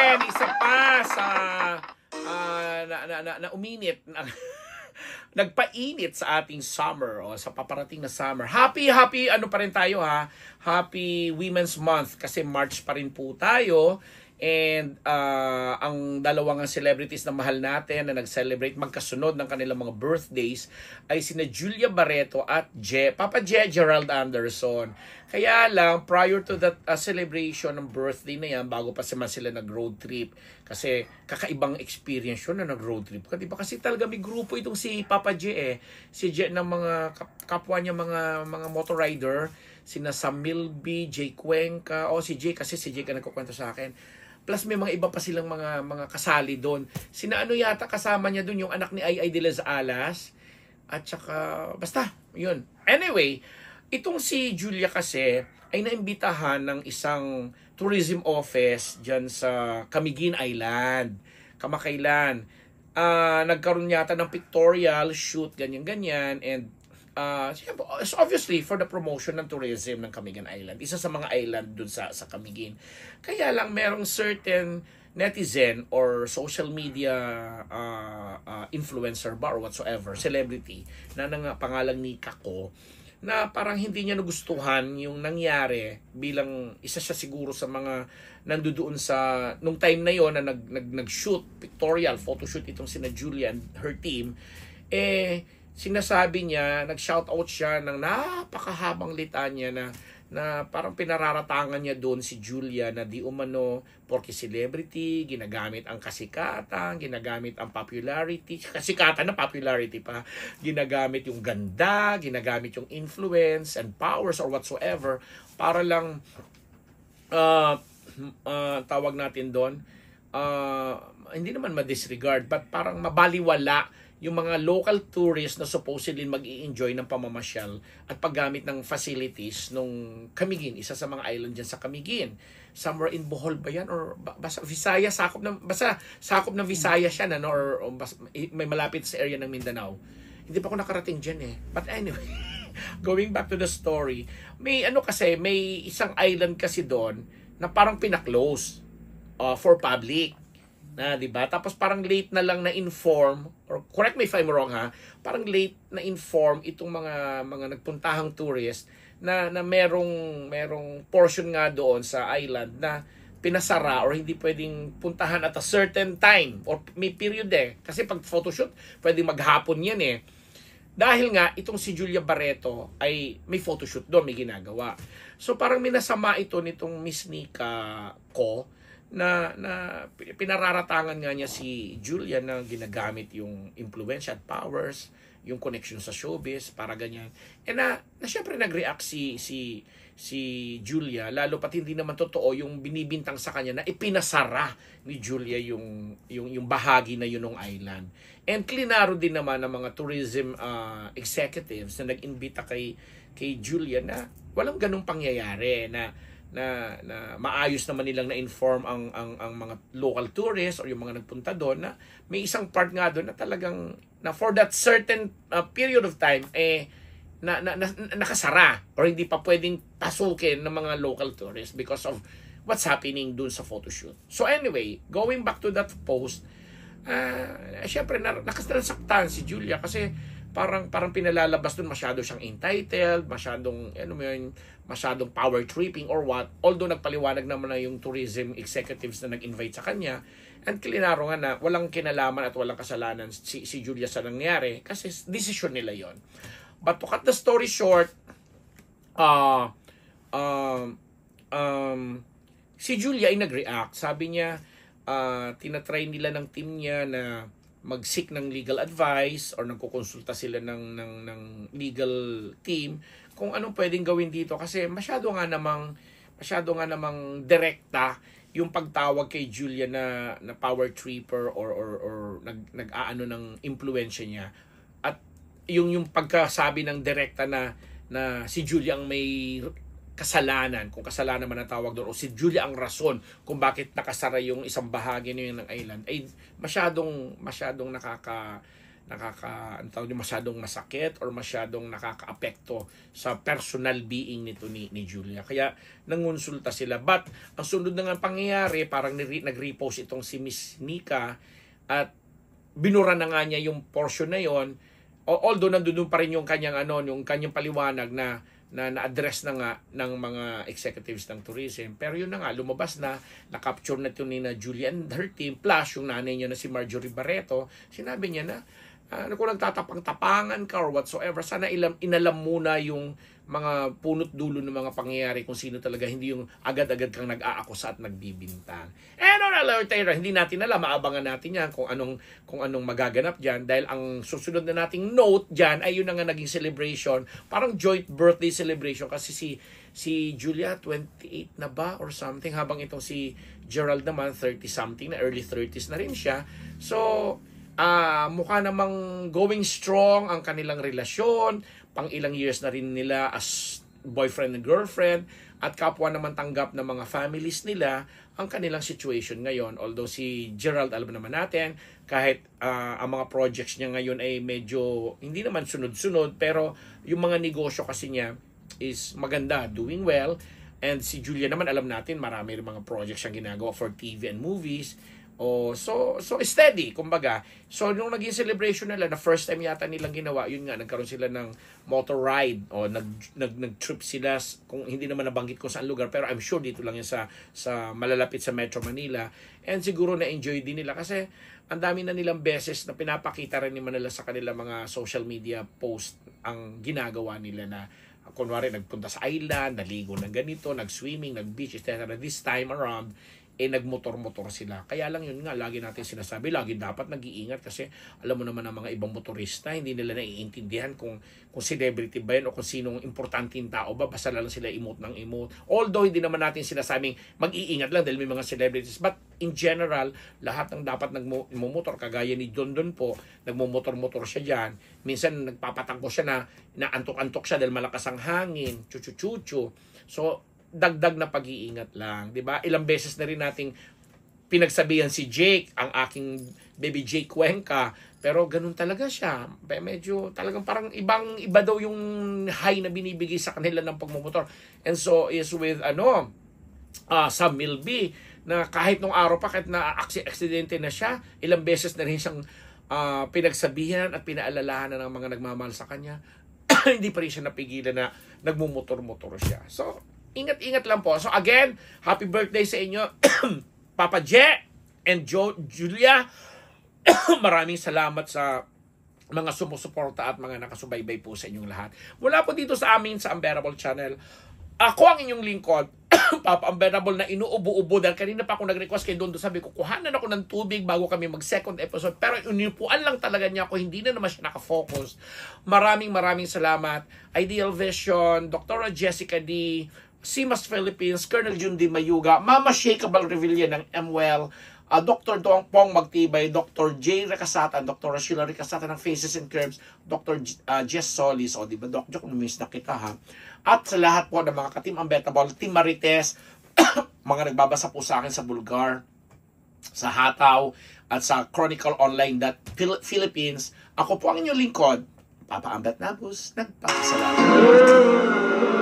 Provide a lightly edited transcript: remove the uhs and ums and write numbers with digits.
again, isa pa sa na uminit, nagpainit sa ating summer o sa paparating na summer. Happy ano pa rin tayo ha. Happy Women's Month kasi March pa rin po tayo. And ang dalawang celebrities na mahal natin na nag-celebrate magkasunod ng kanilang mga birthdays ay sina Julia Barreto at Papa Gerald Anderson. Kaya lang, prior to that celebration ng birthday na yan, bago pa sila nag-road trip, kasi kakaibang experience yun na nag-road trip. Diba? Kasi talaga may grupo itong si Papa si ng mga kapwa niya, mga motor rider, sina Samil B, Jay Cuenca, si Jay, kasi si Jay ka nagkukwento sa akin. Plus may mga iba pa silang mga kasali doon. Sina yata kasama niya doon, yung anak ni Ay de las Alas. At saka, basta, yun. Anyway, itong si Julia kasi ay naimbitahan ng isang tourism office dyan sa Camiguin Island. Kamakailan. Nagkaroon yata ng pictorial shoot, ganyan-ganyan. And obviously for the promotion ng tourism ng Camiguin Island. Isa sa mga island dun sa Camiguin. Kaya lang merong certain netizen or social media influencer ba or whatsoever, celebrity, na pangalan ni Kako, na parang hindi niya nagustuhan yung nangyari bilang isa siya siguro sa mga nandoon sa nung time na yon na nag-shoot, pictorial, photoshoot itong sina Julia and her team. Sinasabi niya, nag-shoutout siya ng napakahabang litanya na parang pinararatangan niya doon si Julia na di umano porke celebrity, ginagamit ang kasikatan, ginagamit ang popularity, kasikatan na popularity pa, ginagamit yung ganda, ginagamit yung influence and powers or whatsoever para lang tawag natin doon, hindi naman ma-disregard but parang mabaliwala yung mga local tourists na supposedly mag-i-enjoy ng pamamasyal at paggamit ng facilities nung Camiguin, isa sa mga island dyan sa Camiguin. Somewhere in Bohol ba yan? Or basta Visayas, sakop ng Visayas yan, or may malapit sa area ng Mindanao. Hindi pa ako nakarating dyan eh. But anyway, going back to the story, may isang island kasi doon na parang pina-close for public. Diba? Tapos parang late na lang na-inform, or correct me if I'm wrong ha, parang late na-inform itong mga nagpuntahang tourist na merong portion nga doon sa island na pinasara or hindi pwedeng puntahan at a certain time or may period Kasi pag photoshoot, pwedeng maghapon yan Dahil nga, itong si Julia Barreto ay may photoshoot doon, may ginagawa. So parang minasama ito nitong Miss Nika ko, na pinararatangan nga niya si Julia na ginagamit yung influence at powers, yung connection sa showbiz para ganyan. Na syempre nag-react si Julia, lalo pat hindi naman totoo yung binibintang sa kanya na ipinasara ni Julia yung bahagi na yun ng island. And klinaro din naman ng mga tourism executives na nag-imbita kay Julia na walang ganung pangyayari, na maayos naman nilang na-inform ang mga local tourists or yung mga nagpunta doon na may isang part nga doon na talagang na for that certain period of time nakasara or hindi pa pwedeng pasukin ng mga local tourists because of what's happening doon sa photoshoot. So anyway, going back to that post, syempre nakasaktan si Julia kasi parang pinalalabas doon masyado siyang entitled, masyadong power tripping or what. Although nagpaliwanag naman na yung tourism executives na nag-invite sa kanya, and klinaro nga na walang kinalaman at walang kasalanan si Julia sa nangyari kasi decision nila yon. But to cut the story short, si Julia ay nag-react. Sabi niya, tinatry nila ng team niya na mag-seek ng legal advice or nagkukonsulta sila ng legal team kung anong pwedeng gawin dito kasi masyado nga namang direkta yung pagtawag kay Julia na power tripper or nag-aano ng impluwensya niya at yung pagkasabi ng direkta na si Julia ang may kasalanan, kung kasalanan man ang tawag doon, o si Julia ang rason kung bakit nakasara yung isang bahagi na yun ng island, ay masyadong masyadong masakit or masyadong nakakaapekto sa personal being nito ni Julia. Kaya nangonsulta sila. But ang sunod na nga pangyayari, parang nag-repost itong si Miss Nika at binura na nga niya yung portion na yon. Although nandoon pa rin yung kanyang paliwanag na na-address na nga ng mga executives ng tourism. Pero yun na nga, lumabas na-capture na ito ni Julia and her team, plus yung nanay niya na si Marjorie Barreto, sinabi niya na, kung nagtatapang-tapangan ka or whatsoever, sana inalam muna yung mga punot dulo ng mga pangyayari kung sino talaga, hindi yung agad-agad kang nag-aakusa at nagbibintang. And on alert, hindi natin alam, maabangan natin yan kung anong magaganap dyan, dahil ang susunod na nating note dyan ay yun na nga naging celebration, parang joint birthday celebration, kasi si Julia 28 na ba or something, habang itong si Gerald naman 30 something na, early 30s na rin siya. So mukha namang going strong ang kanilang relasyon, pang ilang years na rin nila as boyfriend and girlfriend, at kapwa naman tanggap ng mga families nila ang kanilang situation ngayon. Although si Gerald, alam naman natin, kahit ang mga projects niya ngayon ay medyo hindi naman sunod-sunod, pero yung mga negosyo kasi niya is maganda, doing well. And si Julia naman, alam natin, marami rin mga projects siyang ginagawa for TV and movies. So steady, kumbaga. So nung naging celebration nila, na first time yata nilang ginawa, yun nga, nagkaroon sila ng motor ride o nag-trip sila, kung hindi naman nabanggit kung saan lugar, pero I'm sure dito lang yan sa malalapit sa Metro Manila. And siguro na-enjoy din nila kasi ang dami na nilang beses na pinapakita rin naman nila sa kanila mga social media post ang ginagawa nila na kunwari nagpunta sa island, naligo ng ganito, nag-swimming, nag-beach, etc. This time around, nagmotor-motor sila. Kaya lang yun nga, lagi natin sinasabi, lagi dapat nag-iingat kasi alam mo naman ang mga ibang motorista, hindi nila naiintindihan kung celebrity ba yan o kung sinong importanteng tao ba, basta lang sila emote ng emote. Although hindi naman natin sinasabing mag-iingat lang dahil may mga celebrities, but in general, lahat ng dapat nagmumotor, kagaya ni Don po, nagmumotor-motor siya dyan. Minsan nagpapatangko siya na antok-antok siya dahil malakas ang hangin, chuchu-chuchu. So, dagdag na pag-iingat lang, 'di ba? Ilang beses na rin nating pinagsabihan si Jake, ang aking baby Jake Cuenca, pero ganun talaga siya. Medyo talagang parang iba daw yung high na binibigay sa kanila ng pagmumotor. And so is with Sam Milby, na kahit nung araw pa, kahit na aksidente na siya, ilang beses na rin siyang pinagsabihan at pinaalalahan na ng mga nagmamahal sa kanya. Hindi pa rin siya napigilan na nagmumotor-motor siya. So ingat-ingat lang po. So again, happy birthday sa inyo, Papa Je and Julia. Maraming salamat sa mga sumusuporta at mga nakasubaybay po sa inyong lahat. Mula po dito sa amin sa Unbearable Channel, ako ang inyong lingkod, Papa Unbearable, na inuubo-ubo dahil kanina pa ako nag-request kay Dondo, sabi ko, kuhanan ako ng tubig bago kami mag-second episode, pero inipuan lang talaga niya ako, hindi na naman siya nakafocus. Maraming salamat. Ideal Vision, Dr. Jessica D., Simas Philippines, Colonel Jun D. Mayuga, Mama Shakeable Revilla ng MWell, Dr. Dong Pong Magtibay, Dr. J. Recasata, Dr. Sheila Recasata ng Faces and Curves, Dr. Jess Solis, o diba, Doc Joke, miss na kita ha. At sa lahat po ng mga ka-Team Unbettable, Team Marites, mga nagbabasa po sa akin sa Bulgar, sa Hataw, at sa Chronicle Online Philippines, ako po ang inyong lingkod, Papa Ambet Nabus, nagpapasalamat.